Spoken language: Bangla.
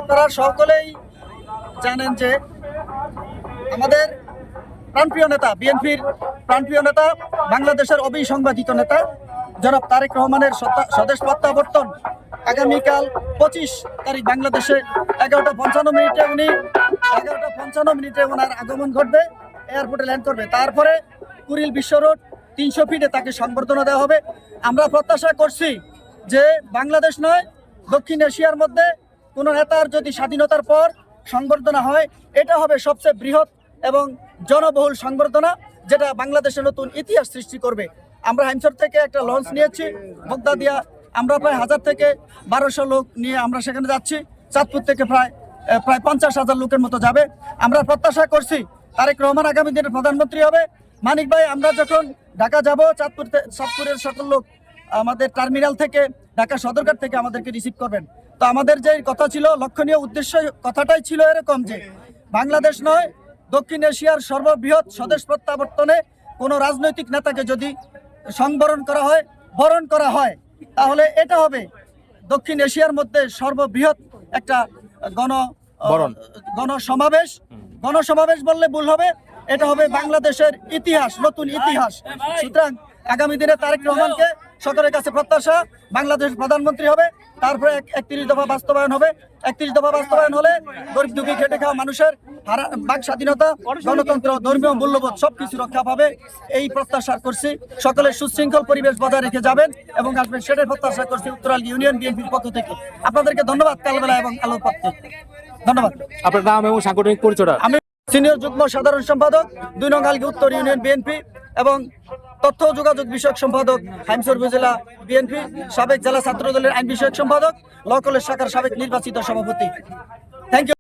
আপনারা সকলেই জানেন যে আমাদের প্রাণপ্রিয় নেতা, বিএনপির প্রাণপ্রিয় নেতা, বাংলাদেশের অবিসংবাদিত নেতা জনাব তারেক রহমানের স্বদেশ প্রত্যাবর্তন আগামীকাল 25 তারিখ বাংলাদেশে 11:55 ওনার আগমন ঘটবে, এয়ারপোর্টে ল্যান্ড করবে। তারপরে কুড়িল বিশ্ব রোড 300 ফিটে তাকে সংবর্ধনা দেওয়া হবে। আমরা প্রত্যাশা করছি যে বাংলাদেশ নয়, দক্ষিণ এশিয়ার মধ্যে কোনো নেতার যদি স্বাধীনতার পর সংবর্ধনা হয়, এটা হবে সবচেয়ে বৃহৎ এবং জনবহুল সংবর্ধনা, যেটা বাংলাদেশে নতুন ইতিহাস সৃষ্টি করবে। আমরা হাইমচর থেকে একটা লঞ্চ নিয়েছি বগদা দিয়া, আমরা প্রায় 1000 থেকে 1200 লোক নিয়ে আমরা সেখানে যাচ্ছি। চাঁদপুর থেকে প্রায় 50,000 লোকের মতো যাবে। আমরা প্রত্যাশা করছি তারেক রহমান আগামী দিনে প্রধানমন্ত্রী হবে। মানিক ভাই, আমরা যখন ঢাকা যাব, চাঁদপুরের সকল লোক আমাদের টার্মিনাল থেকে, ঢাকা সদরঘাট থেকে আমাদেরকে রিসিভ করবেন। তো আমাদের যে কথা ছিল, লক্ষণীয় উদ্দেশ্য কথাটাই ছিল এরকম যে বাংলাদেশ নয়, দক্ষিণ এশিয়ার সর্ববৃহৎ স্বদেশ প্রত্যাবর্তনে কোনো রাজনৈতিক নেতাকে যদি সংবরণ করা হয়, বরণ করা হয়, তাহলে এটা হবে দক্ষিণ এশিয়ার মধ্যে সর্ববৃহৎ একটা গণসমাবেশ বললে ভুল হবে। এটা হবে বাংলাদেশের ইতিহাস, নতুন ইতিহাস। সুতরাং আগামী দিনে তারেক রহমানকে সকলের কাছে প্রত্যাশা, বাংলাদেশ প্রধানমন্ত্রী হবে। তারপরে 31 দফা বাস্তবায়ন হবে। 31 দফা বাস্তবায়ন হলে গরিব দুঃখী খেটে খাওয়া মানুষের বাক স্বাধীনতা, গণতন্ত্র, ধর্মীয় মূল্যবোধ সবকিছু রক্ষা পাবে, এই প্রত্যাশা করছি। সকলের সুশৃঙ্খল পরিবেশ বজায় রেখে যাবেন এবং আসবেন, সেটাই প্রত্যাশা করছি উত্তরাল ইউনিয়ন বিএনপির পক্ষ থেকে। আপনাদেরকে ধন্যবাদ কালবেলা এবং আলোর পক্ষে ধন্যবাদ। আপনার নাম এবং সাংগঠনিক পরিচয়? আমি সিনিয়র যুগ্ম সাধারণ সম্পাদক 2 নং আলগী উত্তর ইউনিয়ন বিএনপি এবং তথ্য ও যোগাযোগ বিষয়ক সম্পাদক হাইমচর উপজেলা বিএনপি, সাবেক জেলা ছাত্র দলের আইন বিষয়ক সম্পাদক, ল কলেজ শাখার সাবেক নির্বাচিত সভাপতি। Thank you.